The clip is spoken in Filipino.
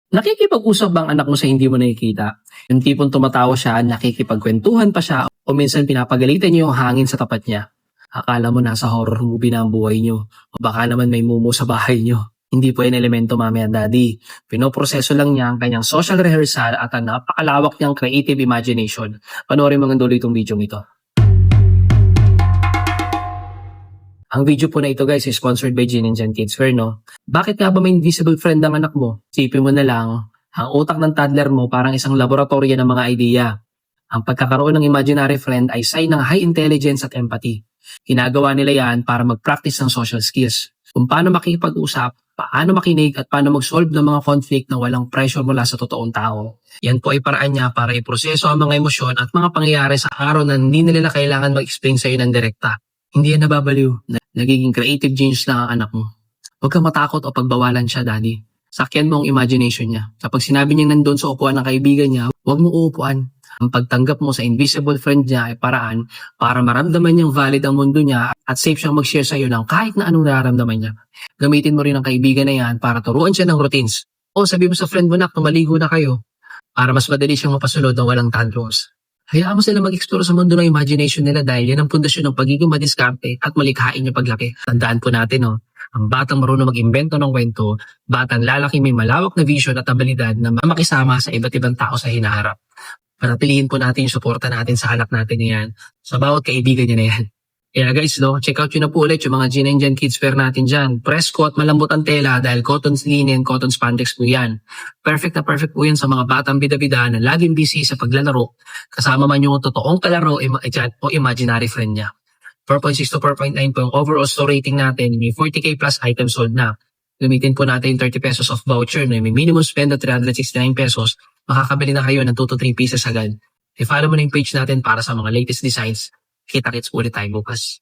Nakikipag-usap ba ang anak mo sa hindi mo nakikita? Yung tipong tumatawa siya, nakikipagkwentuhan pa siya, o minsan pinapagalitan niyo yung hangin sa tapat niya. Akala mo nasa horror movie na ang buhay niyo, o baka naman may mumu sa bahay niyo. Hindi po yan elemento mami and daddy. Pinoproseso lang niya ang kanyang social rehearsal at ang napakalawak niyang creative imagination. Panoorin mo ng dulo itong video ito. Ang video po na ito guys is sponsored by Gin and Jen Kidswear, no? Bakit nga ba may invisible friend ang anak mo? Sipin mo na lang, ang utak ng toddler mo parang isang laboratory ng mga idea. Ang pagkakaroon ng imaginary friend ay sign ng high intelligence at empathy. Ginagawa nila yan para mag-practice ng social skills. Kung paano makikipag-usap, paano makinig at paano mag-solve ng mga conflict na walang pressure mula sa totoong tao. Yan po ay paraan niya para iproseso ang mga emosyon at mga pangyayari sa araw na hindi nila kailangan mag-explain sa iyo ng direkta. Hindi yan nababaliw. Nagiging creative genius lang ang anak mo. Huwag kang matakot o pagbawalan siya, daddy. Sakyan mo ang imagination niya. Kapag sinabi niyang nandun sa upuan ng kaibigan niya, huwag mo uupuan. Ang pagtanggap mo sa invisible friend niya ay paraan para maramdaman niyang valid ang mundo niya at safe siyang mag-share sa iyo ng kahit na anong nararamdaman niya. Gamitin mo rin ang kaibigan na yan para turuan siya ng routines. O sabi mo sa friend mo na maligo na kayo para mas madali siyang mapasunod ng walang tantrums. Hayaan mo sila mag-explore sa mundo ng imagination nila dahil yan ang pundasyon ng pagiging madiskarte at malikhain yung paglaki. Tandaan po natin, ang batang marunong mag-imbento ng kwento, batang lalaki may malawak na vision at abilidad na makisama sa iba't ibang tao sa hinaharap. Panatilihin po natin yung suporta natin sa anak natin na yan, sa bawat kaibigan niya na yan. Kaya guys, check out yun na po ulit yung mga Gin and Jen Kidswear natin dyan. Presko at malambot ang tela dahil cotton linen, cotton spandex po yan. Perfect na perfect po yan sa mga batang bida-bida na laging busy sa paglalaro. Kasama man yung totoong kalaro o imaginary friend niya. 4.6 to 4.9 po yung overall store rating natin. May 40k plus items sold na. Gamitin po natin 30 pesos of voucher na may minimum spend na 369 pesos. Makakabili na kayo ng 2 to 3 pieces agad. I-follow mo na yung page natin para sa mga latest designs. Kita-kits ulit tayo bukas.